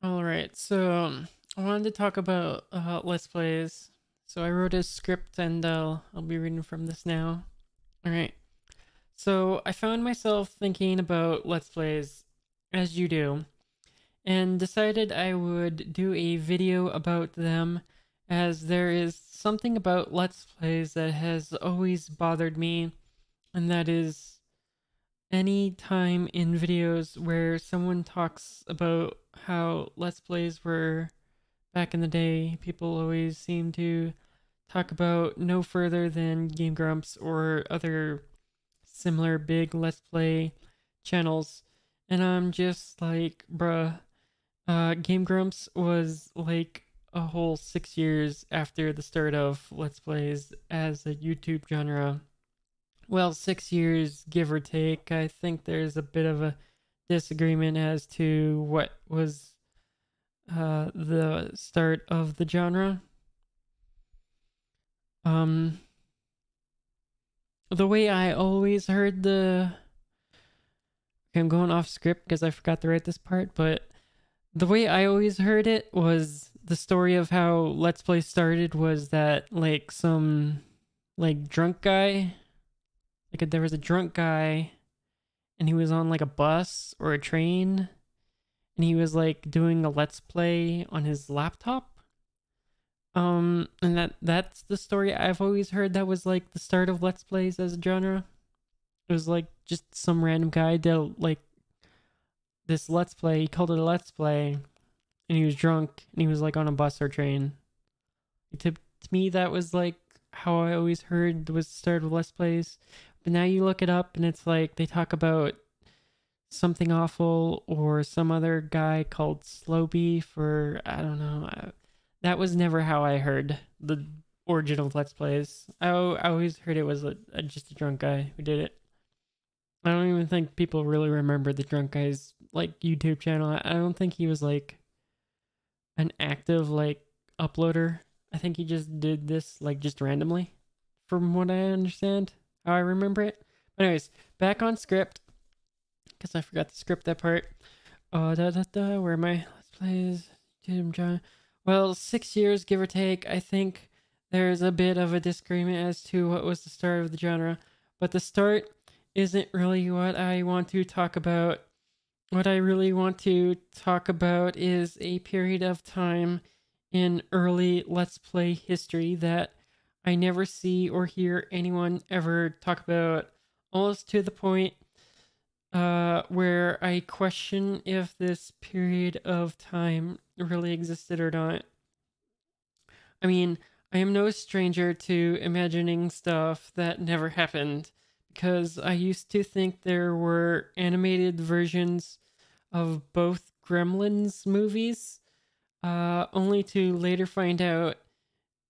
Alright, so I wanted to talk about Let's Plays. So I wrote a script and I'll be reading from this now. Alright, so I found myself thinking about Let's Plays, as you do, and decided I would do a video about them, as there is something about Let's Plays that has always bothered me, and that is any time in videos where someone talks about how Let's Plays were back in the day, people always seem to talk about no further than Game Grumps or other similar big Let's Play channels. And I'm just like, bruh, Game Grumps was like a whole 6 years after the start of Let's Plays as a YouTube genre. Well, 6 years, give or take. I think there's a bit of a disagreement as to what was the start of the genre. Um, the way I always heard the. Okay, I'm going off script because I forgot to write this part, but the way I always heard it was the story of how Let's Play started was that, like, some, like, drunk guy. There was a drunk guy, and he was on, like, a bus or a train, and he was, like, doing a Let's Play on his laptop. And that's the story I've always heard. That was like the start of Let's Plays as a genre. It was like just some random guy did like this Let's Play. He called it a Let's Play, and he was drunk, and he was like on a bus or train. To me, that was like how I always heard was the start of Let's Plays. But now you look it up, and it's like they talk about something awful or some other guy called Slow Beef, or I don't know. That was never how I heard the origin of Let's Plays. I always heard it was just a drunk guy who did it. I don't even think people really remember the drunk guy's like YouTube channel. I don't think he was like an active like uploader. I think he just did this like just randomly, from what I understand, how I remember it. But anyways, back on script, because I forgot to script that part. Where am I? Let's Plays, YouTube John. Well, 6 years, give or take. I think there's a bit of a disagreement as to what was the start of the genre, but the start isn't really what I want to talk about. What I really want to talk about is a period of time in early Let's Play history that I never see or hear anyone ever talk about, almost to the point where I question if this period of time really existed or not. I mean, I am no stranger to imagining stuff that never happened, because I used to think there were animated versions of both Gremlins movies, only to later find out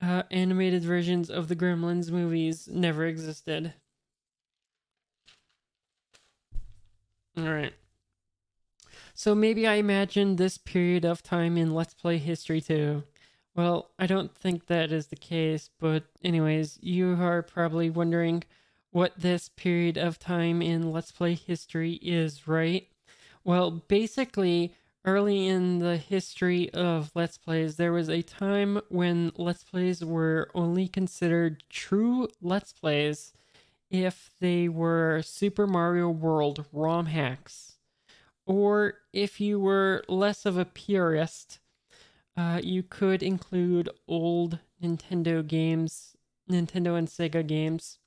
animated versions of the Gremlins movies never existed. Alright. So maybe I imagined this period of time in Let's Play history too. Well, I don't think that is the case, but anyways, you are probably wondering what this period of time in Let's Play history is, right? Well, basically, early in the history of Let's Plays, there was a time when Let's Plays were only considered true Let's Plays if they were Super Mario World ROM hacks. Or if you were less of a purist, you could include old Nintendo games, Nintendo and Sega games.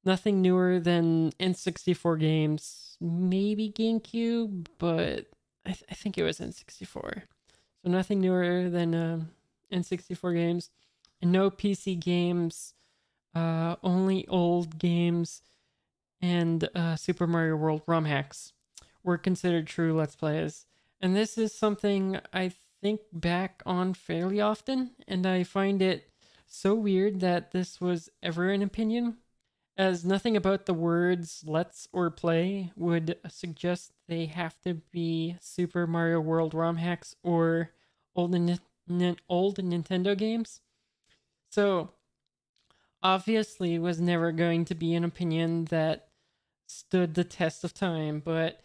Nothing newer than N64 games. Maybe GameCube, but I think it was N64. So nothing newer than N64 games. And no PC games, only old games, and Super Mario World ROM hacks were considered true Let's Plays. And this is something I think back on fairly often, and I find it so weird that this was ever an opinion, as nothing about the words let's or play would suggest they have to be Super Mario World ROM hacks or old Nintendo games. So, obviously, was never going to be an opinion that stood the test of time, but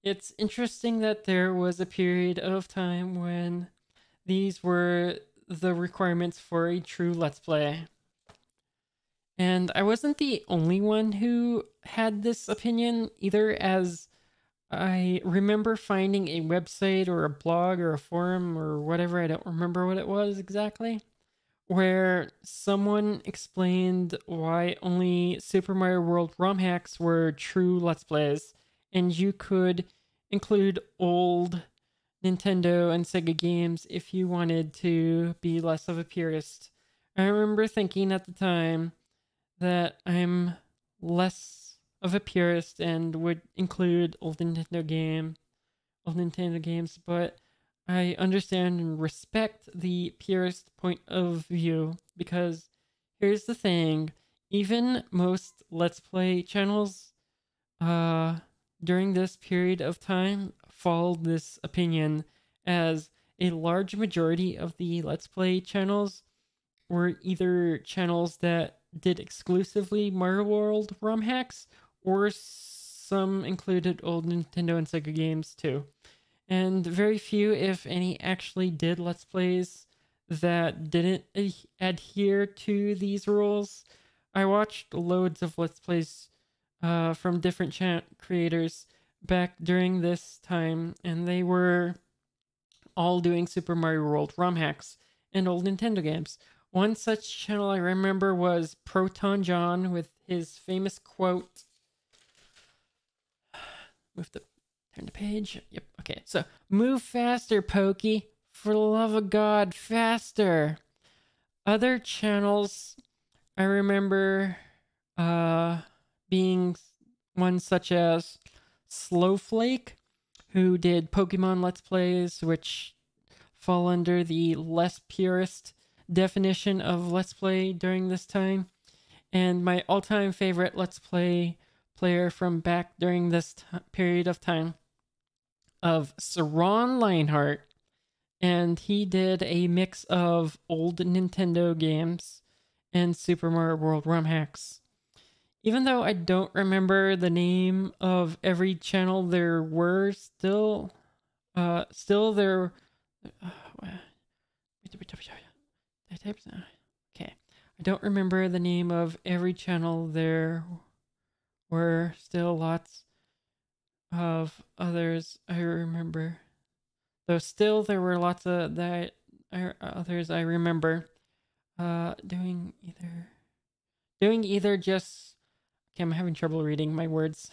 it's interesting that there was a period of time when these were the requirements for a true Let's Play. And I wasn't the only one who had this opinion either, as I remember finding a website or a blog or a forum or whatever, I don't remember what it was exactly, where someone explained why only Super Mario World ROM hacks were true Let's Plays, and you could include old Nintendo and Sega games if you wanted to be less of a purist. I remember thinking at the time that I'm less of a purist and would include old Nintendo games, but I understand and respect the purist point of view, because here's the thing, even most Let's Play channels during this period of time followed this opinion, as a large majority of the Let's Play channels were either channels that did exclusively Mario World ROM hacks, or some included old Nintendo and Sega games too. And very few, if any, actually did Let's Plays that didn't adhere to these rules. I watched loads of Let's Plays from different creators back during this time, and they were all doing Super Mario World ROM hacks and old Nintendo games. One such channel I remember was Proton John, with his famous quote. Turn the page. Yep. Okay. So, move faster, Pokey. For the love of God, faster. Other channels I remember being ones such as Slowflake, who did Pokemon Let's Plays, which fall under the less purist definition of Let's Play during this time. And my all-time favorite Let's Play player from back during this period of time, of Saron Lionheart, and he did a mix of old Nintendo games and Super Mario World ROM hacks. Even though I don't remember the name of every channel there were, still there. Okay, I don't remember the name of every channel. There were still lots of others I remember, though still there were lots of others I remember doing either just, okay, I'm having trouble reading my words.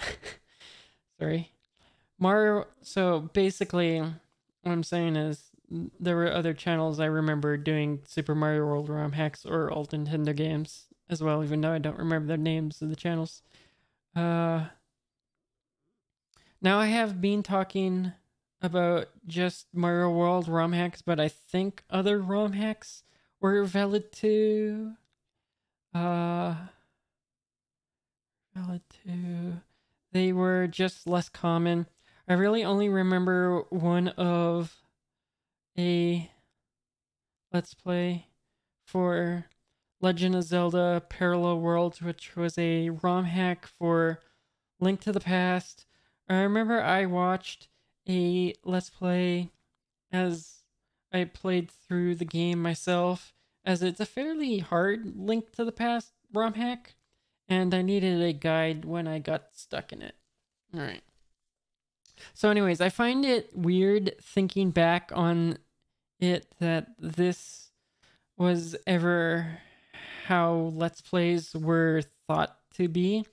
Sorry. Mario, so basically what I'm saying is there were other channels I remember doing Super Mario World ROM hacks or old Nintendo games as well, even though I don't remember the names of the channels. Now I have been talking about just Mario World ROM hacks, but I think other ROM hacks were valid too. They were just less common. I really only remember one of a Let's Play for Legend of Zelda Parallel Worlds, which was a ROM hack for Link to the Past. I remember I watched a Let's Play as I played through the game myself, as it's a fairly hard Link to the Past ROM hack, and I needed a guide when I got stuck in it. Alright. So anyways, I find it weird thinking back on it that this was ever how Let's Plays were thought to be,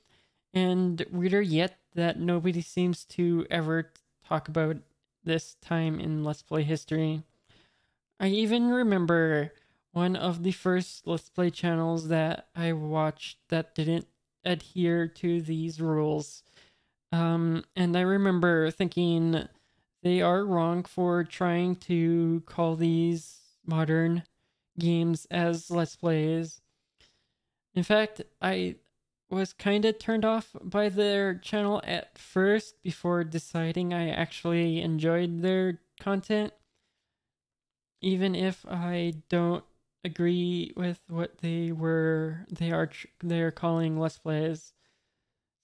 and weirder yet that nobody seems to ever talk about this time in Let's Play history. I even remember one of the first Let's Play channels that I watched that didn't adhere to these rules. And I remember thinking they are wrong for trying to call these modern games as Let's Plays. In fact, I was kind of turned off by their channel at first before deciding I actually enjoyed their content, even if I don't agree with what they're calling Let's Plays.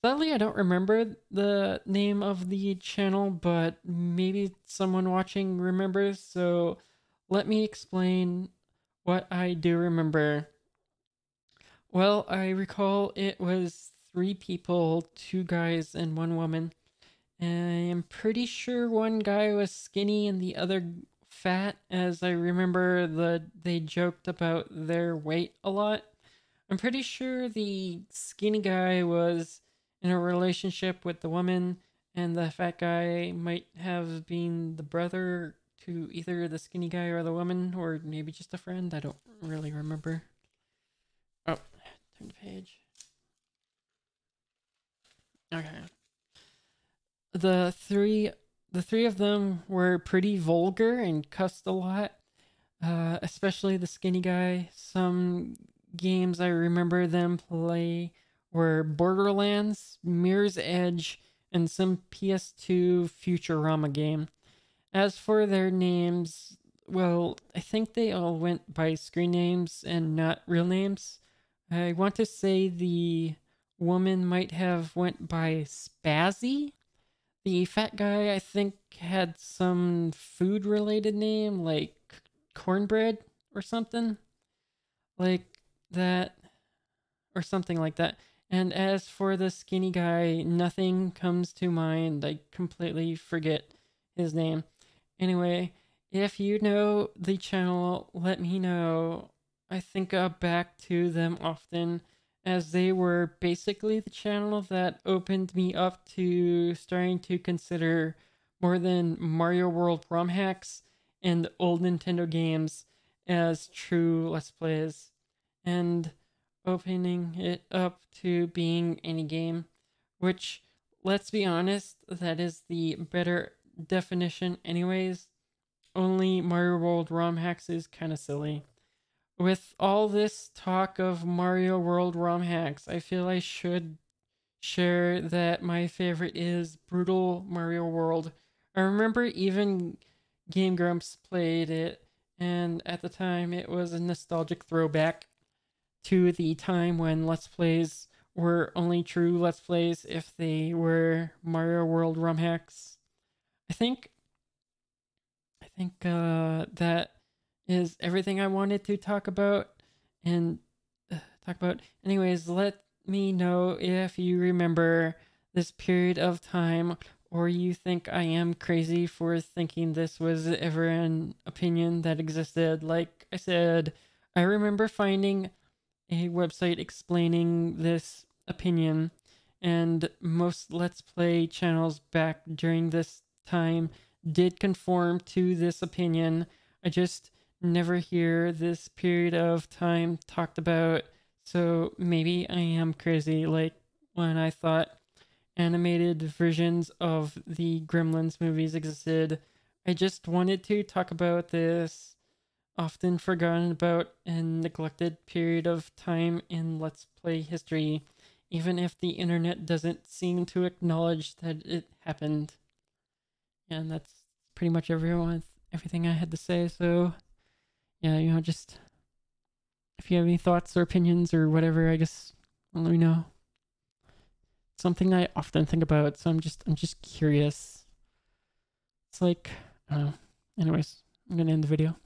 Sadly, I don't remember the name of the channel, but maybe someone watching remembers, so let me explain what I do remember. Well, I recall it was 3 people, 2 guys and 1 woman. And I am pretty sure one guy was skinny and the other fat, as I remember they joked about their weight a lot. I'm pretty sure the skinny guy was in a relationship with the woman, and the fat guy might have been the brother to either the skinny guy or the woman, or maybe just a friend. I don't really remember. Oh, turn the page. Okay. The three of them were pretty vulgar and cussed a lot. Especially the skinny guy. Some games I remember them play were Borderlands, Mirror's Edge, and some PS2 Futurama game. As for their names, well, I think they all went by screen names and not real names. I want to say the woman might have went by Spazzy. The fat guy, I think, had some food related name like cornbread or something like that, or something like that. And as for the skinny guy, nothing comes to mind. I completely forget his name. Anyway, if you know the channel, let me know. I think back to them often, as they were basically the channel that opened me up to starting to consider more than Mario World ROM hacks and old Nintendo games as true Let's Plays, and opening it up to being any game, which, let's be honest, that is the better definition anyways. Only Mario World ROM hacks is kind of silly. With all this talk of Mario World ROM hacks, I feel I should share that my favorite is Brutal Mario World. I remember even Game Grumps played it, and at the time it was a nostalgic throwback to the time when Let's Plays were only true Let's Plays if they were Mario World ROM hacks. I think that is everything I wanted to talk about and talk about. Anyways, let me know if you remember this period of time, or you think I am crazy for thinking this was ever an opinion that existed. Like I said, I remember finding a website explaining this opinion, and most Let's Play channels back during this time did conform to this opinion. I just never hear this period of time talked about, so maybe I am crazy, like when I thought animated versions of the Gremlins movies existed. I just wanted to talk about this often forgotten about and neglected period of time in Let's Play history, even if the internet doesn't seem to acknowledge that it happened. And that's pretty much everything I had to say. So yeah, just if you have any thoughts or opinions or whatever, I guess let me know. It's something I often think about, so I'm just curious. It's like, I don't know. Anyways, I'm gonna end the video.